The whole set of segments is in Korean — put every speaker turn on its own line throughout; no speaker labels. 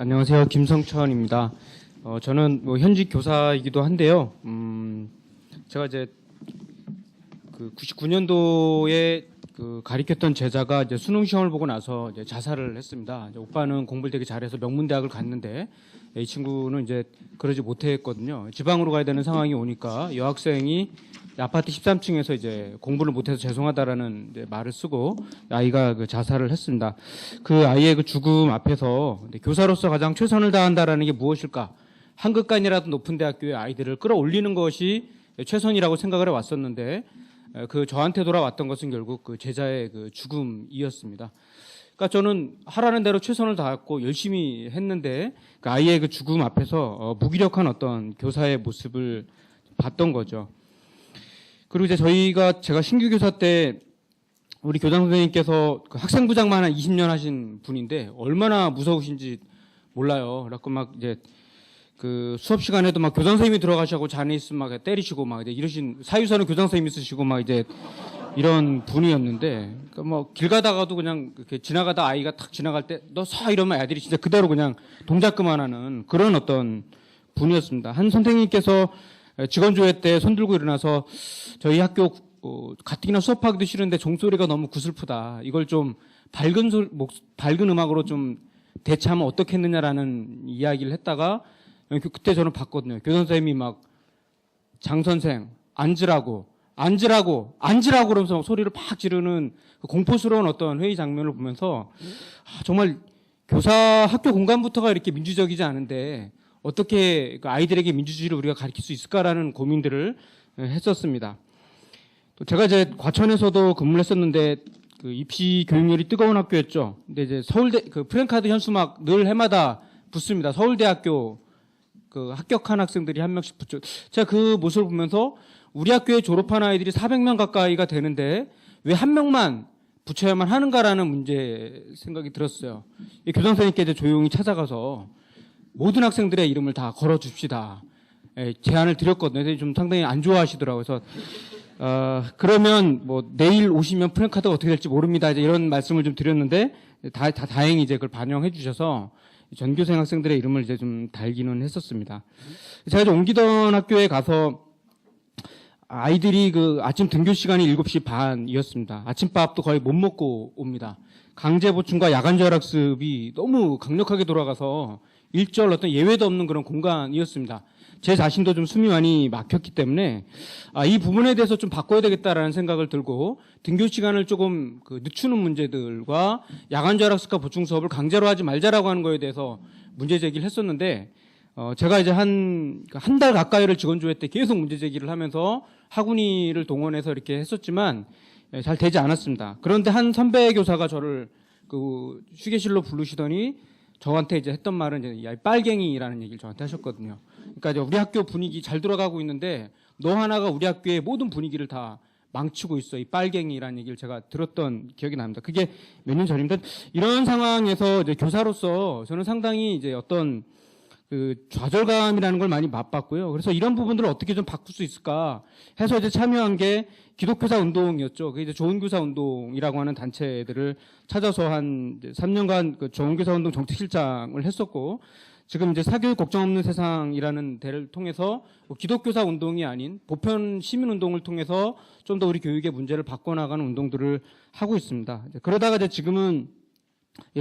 안녕하세요. 김성천입니다. 저는 현직 교사이기도 한데요. 제가 이제 그 99년도에 가르쳤던 제자가 이제 수능 시험을 보고 나서 이제 자살을 했습니다. 이제 오빠는 공부를 되게 잘해서 명문대학을 갔는데 이 친구는 이제 그러지 못했거든요. 지방으로 가야 되는 상황이 오니까 여학생이 아파트 13층에서 이제 공부를 못해서 죄송하다라는 이제 말을 쓰고 아이가 자살을 했습니다. 그 아이의 그 죽음 앞에서 교사로서 가장 최선을 다한다라는 게 무엇일까? 한 급간이라도 높은 대학교의 아이들을 끌어올리는 것이 최선이라고 생각을 해왔었는데 그 저한테 돌아왔던 것은 결국 그 제자의 그 죽음이었습니다. 그러니까 저는 하라는 대로 최선을 다했고 열심히 했는데 그 아이의 그 죽음 앞에서 무기력한 어떤 교사의 모습을 봤던 거죠. 그리고 이제 제가 신규 교사 때 우리 교장 선생님께서 그 학생부장만 한 20년 하신 분인데 얼마나 무서우신지 몰라요. 그래갖고 막 이제 그 수업 시간에도 막 교장 선생님이 들어가시고 자네 있으면 막 때리시고 막 이제 이러신 사유사는 교장 선생님 있으시고 막 이제 이런 분이었는데 그러니까 뭐 길 가다가도 그냥 이렇게 지나가다 아이가 탁 지나갈 때 너 서 이러면 애들이 진짜 그대로 그냥 동작 그만하는 그런 어떤 분이었습니다. 한 선생님께서 직원조회 때 손 들고 일어나서 저희 학교 가뜩이나 수업하기도 싫은데 종소리가 너무 구슬프다. 이걸 좀 밝은 음악으로 좀 대체하면 어떻겠느냐라는 이야기를 했다가 그때 저는 봤거든요. 교장 선생님이 막 장 선생 앉으라고 그러면서 소리를 팍 지르는 그 공포스러운 어떤 회의 장면을 보면서 정말 학교 공간부터가 이렇게 민주적이지 않은데 어떻게 아이들에게 민주주의를 우리가 가르칠 수 있을까라는 고민들을 했었습니다. 또 제가 이제 과천에서도 근무를 했었는데 그 입시 교육열이 뜨거운 학교였죠. 근데 이제 서울대 그 프랭카드 현수막 늘 해마다 붙습니다. 서울대학교 그 합격한 학생들이 한 명씩 붙죠. 제가 그 모습을 보면서 우리 학교에 졸업한 아이들이 400명 가까이가 되는데 왜 한 명만 붙여야만 하는가라는 문제 생각이 들었어요. 교장 선생님께 이제 조용히 찾아가서 모든 학생들의 이름을 다 걸어줍시다. 제안을 드렸거든요. 근데 좀 상당히 안 좋아하시더라고요. 그래서 그러면 뭐 내일 오시면 프랭카드가 어떻게 될지 모릅니다. 이제 이런 말씀을 좀 드렸는데 다행히 이제 그걸 반영해 주셔서 전교생 학생들의 이름을 이제 좀 달기는 했었습니다. 제가 이제 옮기던 학교에 가서 아이들이 그 아침 등교 시간이 7시 반이었습니다. 아침밥도 거의 못 먹고 옵니다. 강제 보충과 야간 저학습이 너무 강력하게 돌아가서 일절 어떤 예외도 없는 그런 공간이었습니다. 제 자신도 좀 숨이 많이 막혔기 때문에 이 부분에 대해서 좀 바꿔야 되겠다라는 생각을 들고 등교 시간을 조금 늦추는 문제들과 야간 저학습과 보충 수업을 강제로 하지 말자라고 하는 거에 대해서 문제 제기를 했었는데 제가 이제 한 달 가까이를 직원조회 때 계속 문제 제기를 하면서 학운위를 동원해서 이렇게 했었지만 잘 되지 않았습니다. 그런데 한 선배 교사가 저를 그 휴게실로 부르시더니 저한테 이제 했던 말은 이제 야, 빨갱이라는 얘기를 저한테 하셨거든요. 그러니까 이제 우리 학교 분위기 잘 돌아가고 있는데 너 하나가 우리 학교의 모든 분위기를 다 망치고 있어. 이 빨갱이라는 얘기를 제가 들었던 기억이 납니다. 그게 몇 년 전입니다. 이런 상황에서 이제 교사로서 저는 상당히 이제 어떤 그 좌절감이라는 걸 많이 맛봤고요. 그래서 이런 부분들을 어떻게 좀 바꿀 수 있을까 해서 이제 참여한 게 기독교사 운동이었죠. 그게 이제 좋은 교사 운동이라고 하는 단체들을 찾아서 한 3년간 그 좋은 교사 운동 정책실장을 했었고, 지금 이제 사교육 걱정 없는 세상이라는 데를 통해서 기독교사 운동이 아닌 보편 시민 운동을 통해서 좀 더 우리 교육의 문제를 바꿔나가는 운동들을 하고 있습니다. 그러다가 이제 지금은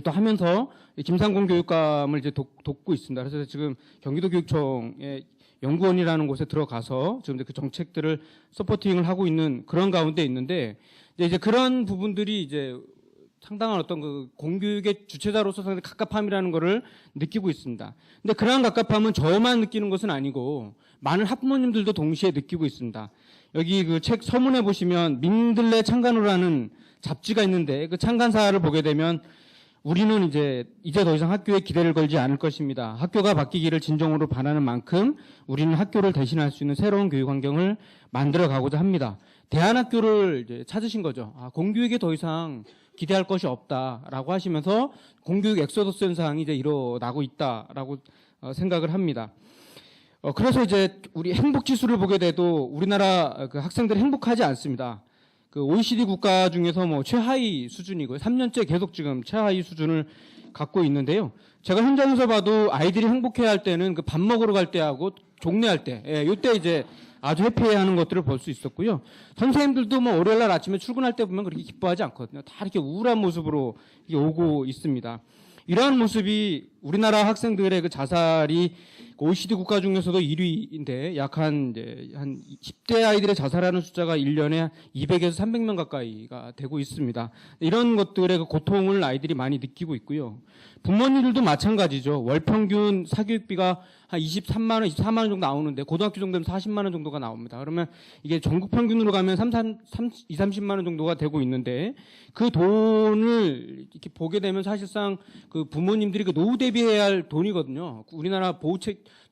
또 하면서 김상곤 교육감을 이제 돕고 있습니다. 그래서 지금 경기도교육청의 연구원이라는 곳에 들어가서 지금 그 정책들을 서포팅을 하고 있는 그런 가운데 있는데 이제 그런 부분들이 이제 상당한 어떤 그 공교육의 주체자로서 상당히 갑갑함이라는 거를 느끼고 있습니다. 근데 그러한 갑갑함은 저만 느끼는 것은 아니고 많은 학부모님들도 동시에 느끼고 있습니다. 여기 그 책 서문에 보시면 민들레 창간호라는 잡지가 있는데 그 창간사를 보게 되면 우리는 이제 더 이상 학교에 기대를 걸지 않을 것입니다. 학교가 바뀌기를 진정으로 바라는 만큼 우리는 학교를 대신할 수 있는 새로운 교육 환경을 만들어 가고자 합니다. 대안학교를 이제 찾으신 거죠. 공교육에 더 이상 기대할 것이 없다라고 하시면서 공교육 엑소더스 현상이 이제 일어나고 있다라고 생각을 합니다. 그래서 이제 우리 행복 지수를 보게 돼도 우리나라 그 학생들이 행복하지 않습니다. 그 OECD 국가 중에서 뭐 최하위 수준이고요. 3년째 계속 지금 최하위 수준을 갖고 있는데요. 제가 현장에서 봐도 아이들이 행복해야 할 때는 그 밥 먹으러 갈 때하고 종례할 때, 요때 이제 아주 해피해하는 것들을 볼 수 있었고요. 선생님들도 뭐 월요일날 아침에 출근할 때 보면 그렇게 기뻐하지 않거든요. 다 이렇게 우울한 모습으로 오고 있습니다. 이러한 모습이 우리나라 학생들의 그 자살이 OECD 국가 중에서도 1위인데 약 한 10대 아이들의 자살하는 숫자가 1년에 200에서 300명 가까이가 되고 있습니다. 이런 것들의 그 고통을 아이들이 많이 느끼고 있고요. 부모님들도 마찬가지죠. 월 평균 사교육비가 한 23만 원, 24만 원 정도 나오는데 고등학교 정도 되면 40만 원 정도가 나옵니다. 그러면 이게 전국 평균으로 가면 30만 원 정도가 되고 있는데 그 돈을 이렇게 보게 되면 사실상 그 부모님들이 그 노후 대비해야 할 돈이거든요. 우리나라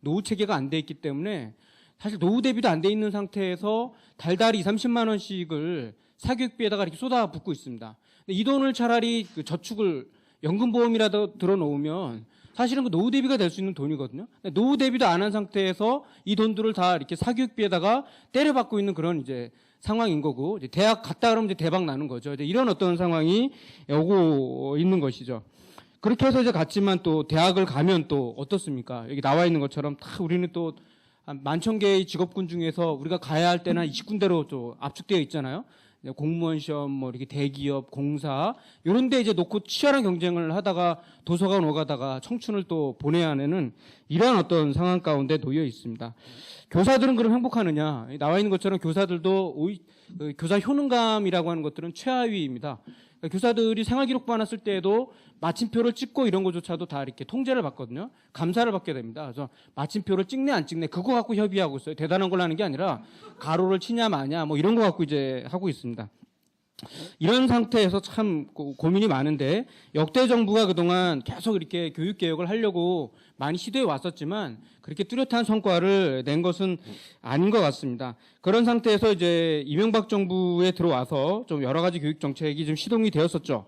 노후 체계가 안 돼 있기 때문에 사실 노후 대비도 안 돼 있는 상태에서 달달이 30만 원씩을 사교육비에다가 이렇게 쏟아붓고 있습니다. 근데 이 돈을 차라리 그 저축을 연금보험이라도 들어놓으면 사실은 그 노후 대비가 될 수 있는 돈이거든요. 노후 대비도 안 한 상태에서 이 돈들을 다 이렇게 사교육비에다가 때려받고 있는 그런 이제 상황인 거고, 이제 대학 갔다 그러면 이제 대박 나는 거죠. 이제 이런 어떤 상황이 오고 있는 것이죠. 그렇게 해서 이제 갔지만 또 대학을 가면 또 어떻습니까? 여기 나와 있는 것처럼 다 우리는 또 한 11,000개의 직업군 중에서 우리가 가야 할 때는 한 20군데로 좀 압축되어 있잖아요. 공무원 시험, 뭐 이렇게 대기업, 공사 이런 데 이제 놓고 치열한 경쟁을 하다가 도서관 오가다가 청춘을 또 보내야 하는 이러한 어떤 상황 가운데 놓여 있습니다. 교사들은 그럼 행복하느냐? 나와 있는 것처럼 교사들도 교사 효능감이라고 하는 것들은 최하위입니다. 그러니까 교사들이 생활기록부 하나 쓸 때에도 마침표를 찍고 이런 것조차도 다 이렇게 통제를 받거든요. 감사를 받게 됩니다. 그래서 마침표를 찍네 안 찍네 그거 갖고 협의하고 있어요. 대단한 걸 하는 게 아니라 가로를 치냐 마냐 뭐 이런 거 갖고 이제 하고 있습니다. 이런 상태에서 참 고민이 많은데 역대 정부가 그동안 계속 이렇게 교육개혁을 하려고 많이 시도해 왔었지만 그렇게 뚜렷한 성과를 낸 것은 아닌 것 같습니다. 그런 상태에서 이제 이명박 정부에 들어와서 좀 여러 가지 교육 정책이 좀 시동이 되었었죠.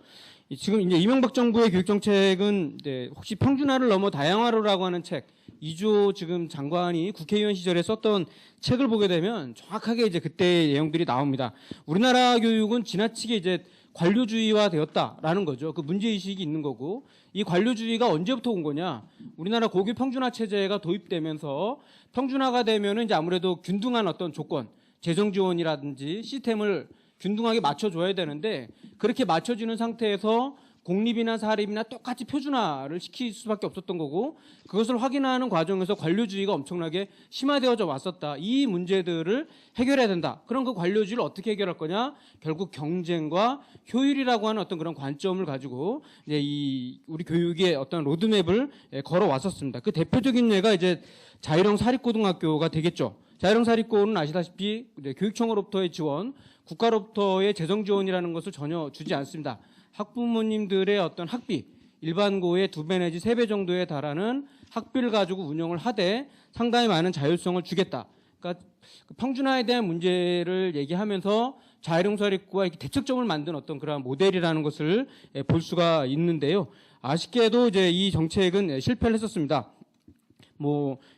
지금 이제 이명박 정부의 교육 정책은 이제 혹시 평준화를 넘어 다양화로라고 하는 책, 이주호 지금 장관이 국회의원 시절에 썼던 책을 보게 되면 정확하게 이제 그때의 내용들이 나옵니다. 우리나라 교육은 지나치게 이제 관료주의화 되었다라는 거죠. 그 문제의식이 있는 거고, 이 관료주의가 언제부터 온 거냐? 우리나라 고교 평준화 체제가 도입되면서 평준화가 되면은 이제 아무래도 균등한 어떤 조건, 재정 지원이라든지 시스템을 균등하게 맞춰줘야 되는데 그렇게 맞춰지는 상태에서 공립이나 사립이나 똑같이 표준화를 시킬 수밖에 없었던 거고 그것을 확인하는 과정에서 관료주의가 엄청나게 심화되어져 왔었다. 이 문제들을 해결해야 된다. 그럼 그 관료주의를 어떻게 해결할 거냐? 결국 경쟁과 효율이라고 하는 어떤 그런 관점을 가지고 이제 우리 교육의 어떤 로드맵을 걸어왔었습니다. 그 대표적인 예가 이제 자율형 사립고등학교가 되겠죠. 자율형 사립고는 아시다시피 이제 교육청으로부터의 지원, 국가로부터의 재정 지원이라는 것을 전혀 주지 않습니다. 학부모님들의 어떤 학비, 일반고의 2배 내지 3배 정도에 달하는 학비를 가지고 운영을 하되 상당히 많은 자율성을 주겠다. 그러니까 평준화에 대한 문제를 얘기하면서 자율형 사립고가 이렇게 대척점을 만든 어떤 그러한 모델이라는 것을 볼 수가 있는데요. 아쉽게도 이제 이 정책은 실패를 했었습니다.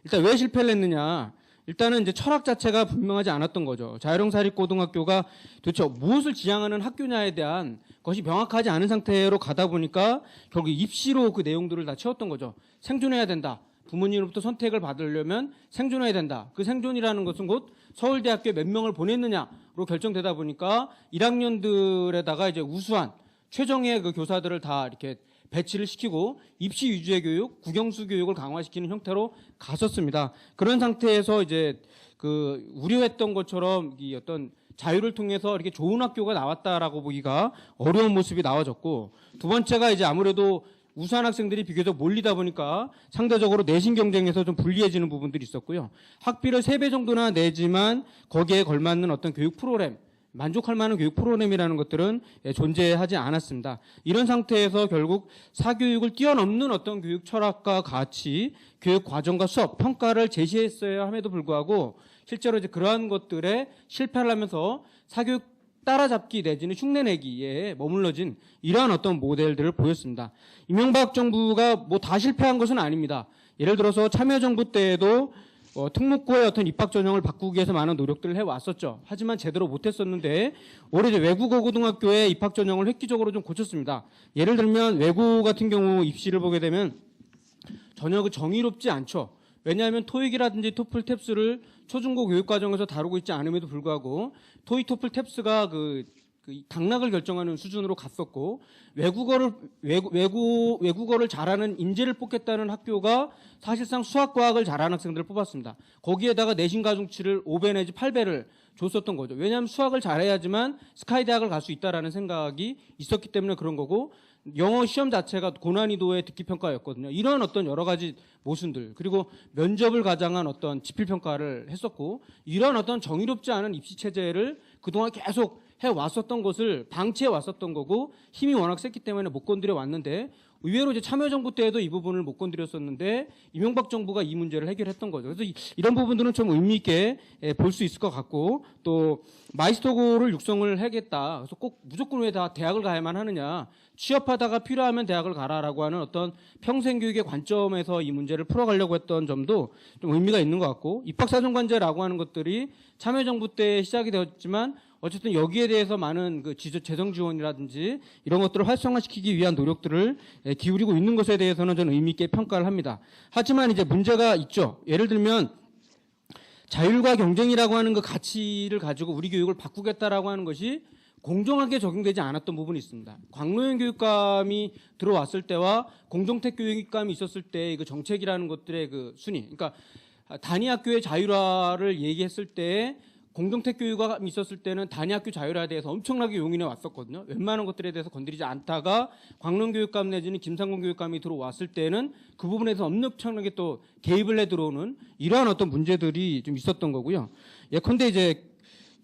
일단 왜 실패를 했느냐? 일단은 이제 철학 자체가 분명하지 않았던 거죠. 자율형 사립고등학교가 도대체 무엇을 지향하는 학교냐에 대한 것이 명확하지 않은 상태로 가다 보니까 결국 입시로 그 내용들을 다 채웠던 거죠. 생존해야 된다. 부모님으로부터 선택을 받으려면 생존해야 된다. 그 생존이라는 것은 곧 서울대학교에 몇 명을 보냈느냐로 결정되다 보니까 1학년들에다가 이제 우수한 최정예 그 교사들을 다 이렇게 배치를 시키고 입시 위주의 교육, 국영수 교육을 강화시키는 형태로 갔었습니다. 그런 상태에서 이제 그 우려했던 것처럼 이 어떤 자유를 통해서 이렇게 좋은 학교가 나왔다라고 보기가 어려운 모습이 나와졌고, 두 번째가 이제 아무래도 우수한 학생들이 비교적 몰리다 보니까 상대적으로 내신 경쟁에서 좀 불리해지는 부분들이 있었고요. 학비를 3배 정도나 내지만 거기에 걸맞는 어떤 교육 프로그램, 만족할 만한 교육 프로그램이라는 것들은 존재하지 않았습니다. 이런 상태에서 결국 사교육을 뛰어넘는 어떤 교육 철학과 가치, 교육 과정과 수업, 평가를 제시했어야 함에도 불구하고 실제로 이제 그러한 것들에 실패를 하면서 사교육 따라잡기 내지는 흉내내기에 머물러진 이러한 어떤 모델들을 보였습니다. 이명박 정부가 다 실패한 것은 아닙니다. 예를 들어서 참여정부 때에도 특목고의 어떤 입학 전형을 바꾸기 위해서 많은 노력들을 해왔었죠. 하지만 제대로 못했었는데 올해 이제 외국어 고등학교의 입학 전형을 획기적으로 좀 고쳤습니다. 예를 들면 외고 같은 경우 입시를 보게 되면 전혀 정의롭지 않죠. 왜냐하면 토익이라든지 토플 탭스를 초중고 교육과정에서 다루고 있지 않음에도 불구하고 토익 토플 탭스가 그 당락을 결정하는 수준으로 갔었고 외국어를 잘하는 인재를 뽑겠다는 학교가 사실상 수학과학을 잘하는 학생들을 뽑았습니다. 거기에다가 내신 가중치를 5배 내지 8배를 줬었던 거죠. 왜냐하면 수학을 잘해야지만 스카이 대학을 갈 수 있다라는 생각이 있었기 때문에 그런 거고 영어 시험 자체가 고난이도의 듣기평가였거든요. 이런 어떤 여러 가지 모순들 그리고 면접을 가장한 어떤 지필평가를 했었고 이런 어떤 정의롭지 않은 입시체제를 그동안 계속 해왔었던 것을 방치해 왔었던 거고 힘이 워낙 셌기 때문에 못 건드려 왔는데 의외로 이제 참여정부 때에도 이 부분을 못 건드렸었는데 이명박 정부가 이 문제를 해결했던 거죠. 그래서 이런 부분들은 좀 의미 있게 볼 수 있을 것 같고 또 마이스터고를 육성을 하겠다. 그래서 꼭 무조건 왜 다 대학을 가야만 하느냐. 취업하다가 필요하면 대학을 가라라고 하는 어떤 평생교육의 관점에서 이 문제를 풀어가려고 했던 점도 좀 의미가 있는 것 같고 입학사정관제라고 하는 것들이 참여정부 때 시작이 되었지만 어쨌든 여기에 대해서 많은 그 재정 지원이라든지 이런 것들을 활성화시키기 위한 노력들을 기울이고 있는 것에 대해서는 저는 의미 있게 평가를 합니다. 하지만 이제 문제가 있죠. 예를 들면 자율과 경쟁이라고 하는 그 가치를 가지고 우리 교육을 바꾸겠다라고 하는 것이 공정하게 적용되지 않았던 부분이 있습니다. 광로현 교육감이 들어왔을 때와 공정택 교육감이 있었을 때의 그 정책이라는 것들의 그 순위, 그러니까 단위학교의 자율화를 얘기했을 때 공정택 교육감이 있었을 때는 단위학교 자율화에 대해서 엄청나게 용인해 왔었거든요. 웬만한 것들에 대해서 건드리지 않다가 광론 교육감 내지는 김상곤 교육감이 들어왔을 때는 그 부분에서 엄청나게 또 개입을 해 들어오는 이러한 어떤 문제들이 좀 있었던 거고요. 예컨대 이제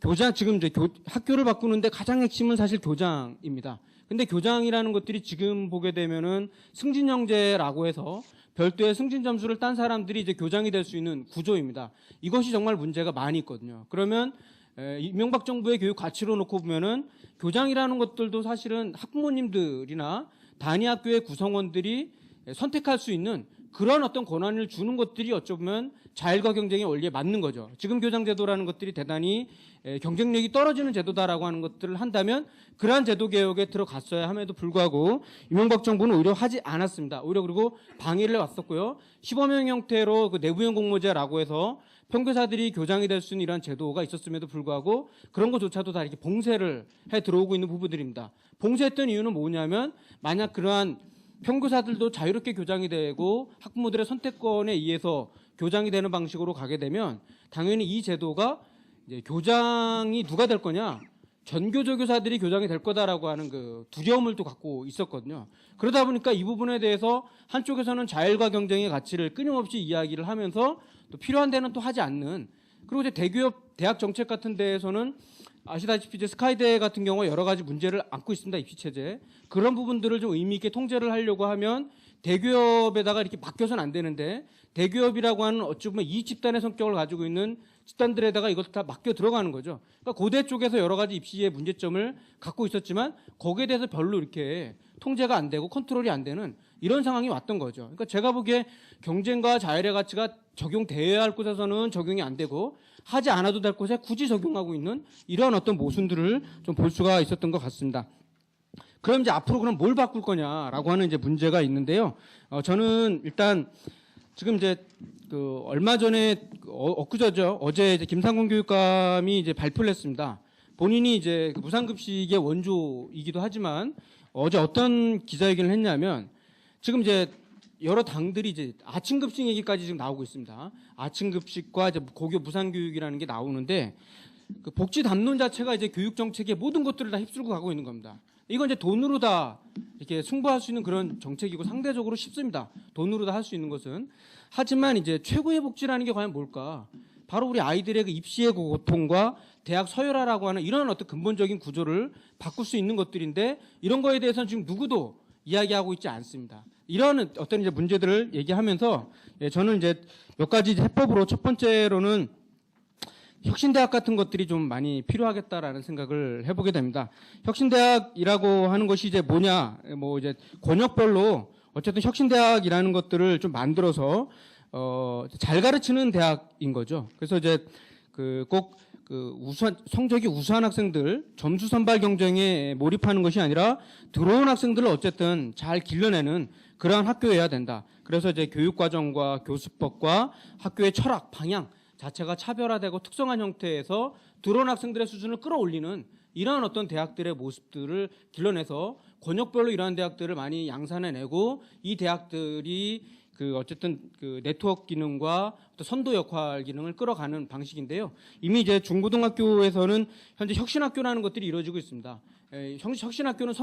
교장, 지금 이제 학교를 바꾸는데 가장 핵심은 사실 교장입니다. 근데 교장이라는 것들이 지금 보게 되면은 승진형제라고 해서 별도의 승진 점수를 딴 사람들이 이제 교장이 될 수 있는 구조입니다. 이것이 정말 문제가 많이 있거든요. 그러면 이명박 정부의 교육 가치로 놓고 보면은 교장이라는 것들도 사실은 학부모님들이나 단위학교의 구성원들이 선택할 수 있는 그런 어떤 권한을 주는 것들이 어쩌면 자율과 경쟁의 원리에 맞는 거죠. 지금 교장제도라는 것들이 대단히 경쟁력이 떨어지는 제도다라고 하는 것들을 한다면 그러한 제도 개혁에 들어갔어야 함에도 불구하고 이명박 정부는 오히려 하지 않았습니다. 오히려 그리고 방해를 해왔었고요. 시범형 형태로 그 내부형 공모제라고 해서 평교사들이 교장이 될 수 있는 이러한 제도가 있었음에도 불구하고 그런 것조차도 다 이렇게 봉쇄를 해 들어오고 있는 부분들입니다. 봉쇄했던 이유는 뭐냐면 만약 그러한 평교사들도 자유롭게 교장이 되고 학부모들의 선택권에 의해서 교장이 되는 방식으로 가게 되면 당연히 이 제도가 이제 교장이 누가 될 거냐? 전교조 교사들이 교장이 될 거다라고 하는 그 두려움을 또 갖고 있었거든요. 그러다 보니까 이 부분에 대해서 한쪽에서는 자율과 경쟁의 가치를 끊임없이 이야기를 하면서 또 필요한 데는 또 하지 않는 그리고 이제 대기업 대학 정책 같은 데에서는 아시다시피 이제 스카이대 같은 경우가 여러 가지 문제를 안고 있습니다. 입시체제. 그런 부분들을 좀 의미 있게 통제를 하려고 하면 대기업에다가 이렇게 맡겨서는 안 되는데 대기업이라고 하는 어찌 보면 이익 집단의 성격을 가지고 있는 집단들에다가 이것을 다 맡겨 들어가는 거죠. 그러니까 고대 쪽에서 여러 가지 입시의 문제점을 갖고 있었지만 거기에 대해서 별로 이렇게 통제가 안 되고 컨트롤이 안 되는 이런 상황이 왔던 거죠. 그러니까 제가 보기에 경쟁과 자율의 가치가 적용되어야 할 곳에서는 적용이 안 되고 하지 않아도 될 곳에 굳이 적용하고 있는 이러한 어떤 모순들을 좀 볼 수가 있었던 것 같습니다. 그럼 이제 앞으로 그럼 뭘 바꿀 거냐라고 하는 이제 문제가 있는데요. 저는 일단 지금 이제 그 얼마 전에 엊그저죠. 어제 이제 김상곤 교육감이 이제 발표를 했습니다. 본인이 이제 그 무상급식의 원조이기도 하지만 어제 어떤 기자회견을 했냐면 지금 이제 여러 당들이 이제 아침급식 얘기까지 지금 나오고 있습니다. 아침급식과 이제 고교 무상교육이라는 게 나오는데 그 복지 담론 자체가 이제 교육 정책의 모든 것들을 다 휩쓸고 가고 있는 겁니다. 이건 이제 돈으로 다 이렇게 승부할 수 있는 그런 정책이고 상대적으로 쉽습니다. 돈으로 다 할 수 있는 것은. 하지만 이제 최고의 복지라는 게 과연 뭘까? 바로 우리 아이들의 그 입시의 고통과 대학 서열화라고 하는 이런 어떤 근본적인 구조를 바꿀 수 있는 것들인데 이런 거에 대해서는 지금 누구도 이야기하고 있지 않습니다. 이런 어떤 이제 문제들을 얘기하면서 저는 이제 몇 가지 해법으로 첫 번째로는 혁신대학 같은 것들이 좀 많이 필요하겠다라는 생각을 해보게 됩니다. 혁신대학이라고 하는 것이 이제 뭐냐, 뭐 이제 권역별로 어쨌든 혁신대학이라는 것들을 좀 만들어서 잘 가르치는 대학인 거죠. 그래서 이제 꼭 성적이 우수한 학생들 점수 선발 경쟁에 몰입하는 것이 아니라 들어온 학생들을 어쨌든 잘 길러내는 그러한 학교여야 된다. 그래서 이제 교육과정과 교수법과 학교의 철학, 방향 자체가 차별화되고 특성한 형태에서 들어온 학생들의 수준을 끌어올리는 이러한 어떤 대학들의 모습들을 길러내서 권역별로 이러한 대학들을 많이 양산해내고 이 대학들이 어쨌든 네트워크 기능과 또 선도 역할 기능을 끌어가는 방식인데요. 이미 이제 중고등학교에서는 현재 혁신학교라는 것들이 이루어지고 있습니다. 혁신학교는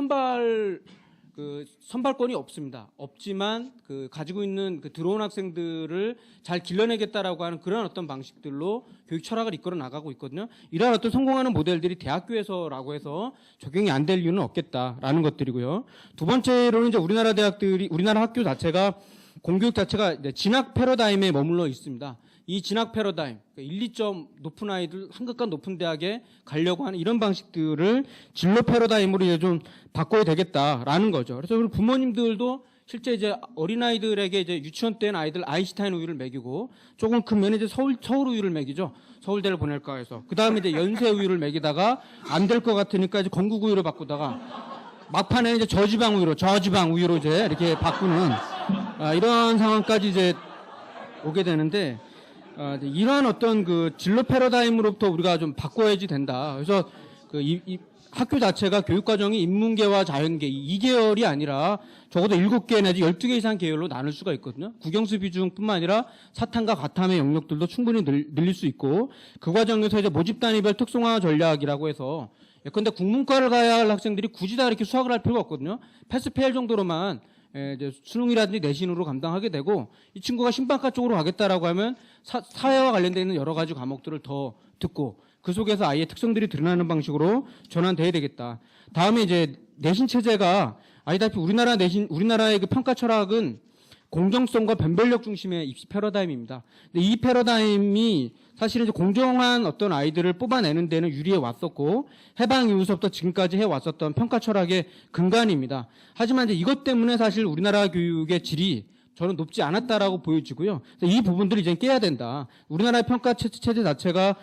선발권이 없습니다. 없지만 가지고 있는 들어온 학생들을 잘 길러내겠다라고 하는 그런 어떤 방식들로 교육 철학을 이끌어 나가고 있거든요. 이러한 어떤 성공하는 모델들이 대학교에서라고 해서 적용이 안 될 이유는 없겠다라는 것들이고요. 두 번째로는 이제 우리나라 학교 자체가 공교육 자체가 진학 패러다임에 머물러 있습니다. 이 진학 패러다임, 1, 2점 높은 아이들 한국과 높은 대학에 가려고 하는 이런 방식들을 진로 패러다임으로 이제 좀 바꿔야 되겠다라는 거죠. 그래서 우리 부모님들도 실제 이제 어린아이들에게 이제 유치원 때는 아이들 아인슈타인 우유를 먹이고 조금 크면 이제 서울 우유를 먹이죠. 서울대를 보낼까 해서. 그 다음에 이제 연세 우유를 먹이다가 안 될 것 같으니까 이제 건국 우유로 바꾸다가 막판에 이제 저지방 우유로 이제 이렇게 바꾸는 이런 상황까지 이제 오게 되는데 이러한 어떤 진로 패러다임으로부터 우리가 좀 바꿔야지 된다. 그래서 이 학교 자체가 교육과정이 인문계와 자연계 2계열이 아니라 적어도 7개 내지 12개 이상 계열로 나눌 수가 있거든요. 국영수 비중뿐만 아니라 사탐과 과탐의 영역들도 충분히 늘릴 수 있고 그 과정에서 이제 모집 단위별 특성화 전략이라고 해서 예컨대 국문과를 가야 할 학생들이 굳이 다 이렇게 수학을 할 필요가 없거든요. 패스 페일 정도로만 이제 수능이라든지 내신으로 감당하게 되고 이 친구가 신방과 쪽으로 가겠다라고 하면 사회와 관련되어 있는 여러 가지 과목들을 더 듣고 그 속에서 아이의 특성들이 드러나는 방식으로 전환돼야 되겠다. 다음에 이제 내신 체제가 아시다시피 우리나라의 평가 철학은 공정성과 변별력 중심의 입시 패러다임입니다. 근데 이 패러다임이 사실은 이제 공정한 어떤 아이들을 뽑아내는 데는 유리해 왔었고 해방 이후부터 지금까지 해왔었던 평가 철학의 근간입니다. 하지만 이제 이것 때문에 사실 우리나라 교육의 질이 저는 높지 않았다라고 보여지고요. 이 부분들을 이제 깨야 된다. 우리나라의 평가 체제 자체가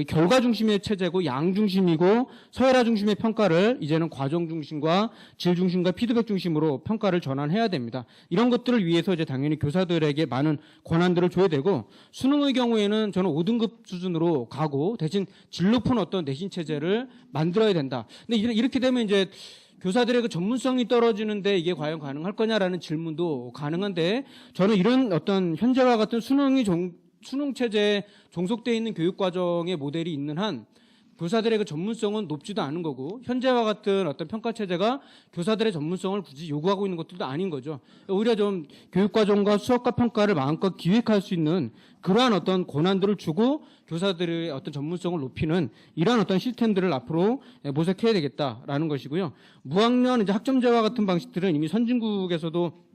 결과 중심의 체제고 양 중심이고 서열화 중심의 평가를 이제는 과정 중심과 질 중심과 피드백 중심으로 평가를 전환해야 됩니다. 이런 것들을 위해서 이제 당연히 교사들에게 많은 권한들을 줘야 되고 수능의 경우에는 저는 5등급 수준으로 가고 대신 질 높은 어떤 내신 체제를 만들어야 된다. 근데 이렇게 되면 이제 교사들의 전문성이 떨어지는데 이게 과연 가능할 거냐라는 질문도 가능한데 저는 이런 어떤 현재와 같은 수능 체제에 종속되어 있는 교육 과정의 모델이 있는 한 교사들의 전문성은 높지도 않은 거고 현재와 같은 어떤 평가 체제가 교사들의 전문성을 굳이 요구하고 있는 것들도 아닌 거죠. 오히려 좀 교육 과정과 수업과 평가를 마음껏 기획할 수 있는 그러한 어떤 권한들을 주고 교사들의 어떤 전문성을 높이는 이러한 어떤 시스템들을 앞으로 모색해야 되겠다라는 것이고요. 무학년 이제 학점제와 같은 방식들은 이미 선진국에서도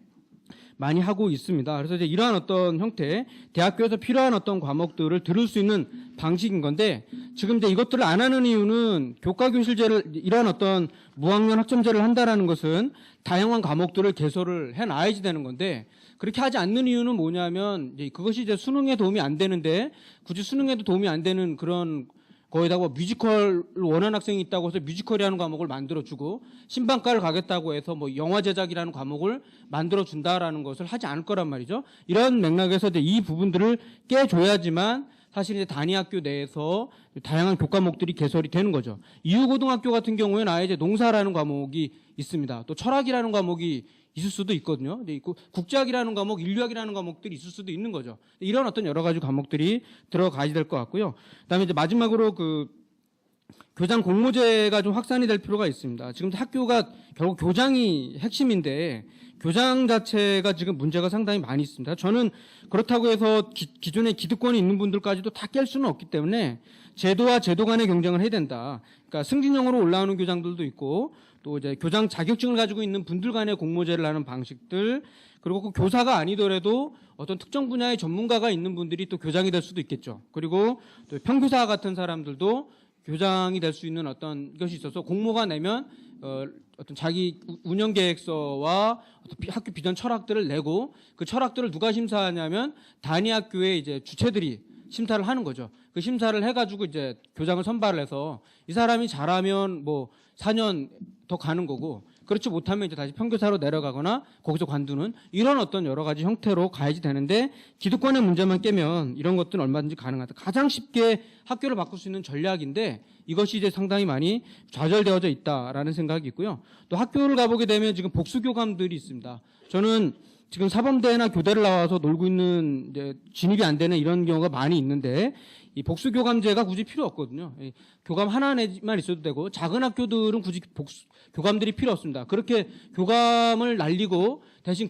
많이 하고 있습니다. 그래서 이제 이러한 어떤 형태, 대학교에서 필요한 어떤 과목들을 들을 수 있는 방식인 건데, 지금 이제 이것들을 안 하는 이유는 교과교실제를, 이러한 어떤 무학년 학점제를 한다라는 것은 다양한 과목들을 개설을 해 놔야지 되는 건데, 그렇게 하지 않는 이유는 뭐냐면, 이제 그것이 이제 수능에 도움이 안 되는데, 굳이 수능에도 도움이 안 되는 그런 거기다가 뮤지컬을 원하는 학생이 있다고 해서 뮤지컬이라는 과목을 만들어주고 신방과를 가겠다고 해서 뭐 영화 제작이라는 과목을 만들어준다라는 것을 하지 않을 거란 말이죠. 이런 맥락에서 이제 이 부분들을 깨줘야지만 사실 이제 단위학교 내에서 다양한 교과목들이 개설이 되는 거죠. 이후고등학교 같은 경우에는 아예 이제 농사라는 과목이 있습니다. 또 철학이라는 과목이 있을 수도 있거든요. 근데 국제학이라는 과목, 인류학이라는 과목들이 있을 수도 있는 거죠. 이런 어떤 여러 가지 과목들이 들어가야 될 것 같고요. 그다음에 이제 마지막으로 교장 공모제가 좀 확산이 될 필요가 있습니다. 지금 학교가 결국 교장이 핵심인데 교장 자체가 지금 문제가 상당히 많이 있습니다. 저는 그렇다고 해서 기존에 기득권이 있는 분들까지도 다 깰 수는 없기 때문에 제도와 제도 간의 경쟁을 해야 된다. 그러니까 승진형으로 올라오는 교장들도 있고 또 이제 교장 자격증을 가지고 있는 분들 간의 공모제를 하는 방식들, 그리고 그 교사가 아니더라도 어떤 특정 분야의 전문가가 있는 분들이 또 교장이 될 수도 있겠죠. 그리고 또 평교사 같은 사람들도 교장이 될 수 있는 어떤 것이 있어서 공모가 내면 어떤 자기 운영 계획서와 학교 비전 철학들을 내고 그 철학들을 누가 심사하냐면 단위 학교의 이제 주체들이 심사를 하는 거죠. 그 심사를 해가지고 이제 교장을 선발을 해서 이 사람이 잘하면 뭐 4년 더 가는 거고 그렇지 못하면 이제 다시 평교사로 내려가거나 거기서 관두는 이런 어떤 여러 가지 형태로 가야지 되는데 기득권의 문제만 깨면 이런 것들은 얼마든지 가능하다. 가장 쉽게 학교를 바꿀 수 있는 전략인데 이것이 이제 상당히 많이 좌절되어져 있다라는 생각이 있고요. 또 학교를 가보게 되면 지금 복수교감들이 있습니다. 저는 지금 사범대나 교대를 나와서 놀고 있는 이제 진입이 안 되는 이런 경우가 많이 있는데 이 복수교감제가 굳이 필요 없거든요. 교감 하나만 있어도 되고 작은 학교들은 굳이 교감들이 필요 없습니다. 그렇게 교감을 날리고 대신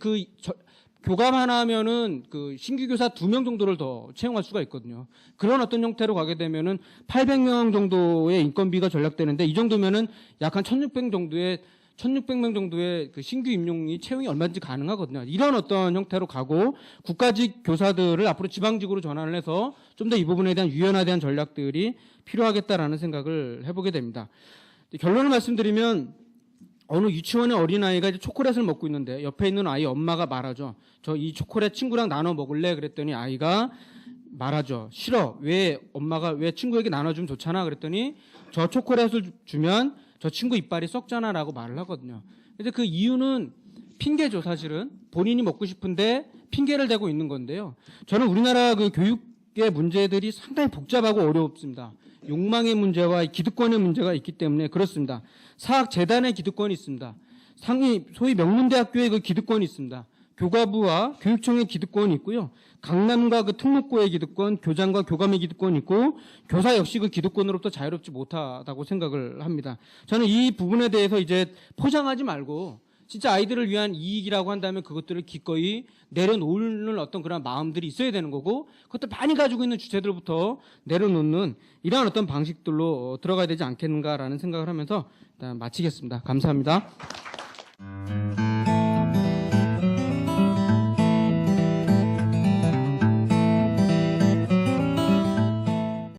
교감 하나면은 그 신규 교사 2명 정도를 더 채용할 수가 있거든요. 그런 어떤 형태로 가게 되면은 800명 정도의 인건비가 절약되는데 이 정도면은 약 한 1600명 정도의 그 신규 임용이 채용이 얼마든지 가능하거든요. 이런 어떤 형태로 가고 국가직 교사들을 앞으로 지방직으로 전환을 해서 좀 더 이 부분에 대한 유연화된 전략들이 필요하겠다라는 생각을 해보게 됩니다. 결론을 말씀드리면 어느 유치원의 어린아이가 이제 초콜릿을 먹고 있는데 옆에 있는 아이 엄마가 말하죠. 저 이 초콜릿 친구랑 나눠 먹을래? 그랬더니 아이가 말하죠. 싫어. 왜 친구에게 나눠주면 좋잖아. 그랬더니 저 초콜릿을 주면 저 친구 이빨이 썩잖아라고 말을 하거든요. 근데 그 이유는 핑계죠, 사실은. 본인이 먹고 싶은데 핑계를 대고 있는 건데요. 저는 우리나라 그 교육의 문제들이 상당히 복잡하고 어렵습니다. 욕망의 문제와 기득권의 문제가 있기 때문에 그렇습니다. 사학재단의 기득권이 있습니다. 소위 명문대학교의 그 기득권이 있습니다. 교과부와 교육청의 기득권이 있고요. 강남과 그 특목고의 기득권, 교장과 교감의 기득권이 있고 교사 역시 그 기득권으로부터 자유롭지 못하다고 생각을 합니다. 저는 이 부분에 대해서 이제 포장하지 말고 진짜 아이들을 위한 이익이라고 한다면 그것들을 기꺼이 내려놓는 어떤 그런 마음들이 있어야 되는 거고 그것도 많이 가지고 있는 주체들부터 내려놓는 이러한 어떤 방식들로 들어가야 되지 않겠는가라는 생각을 하면서 일단 마치겠습니다. 감사합니다.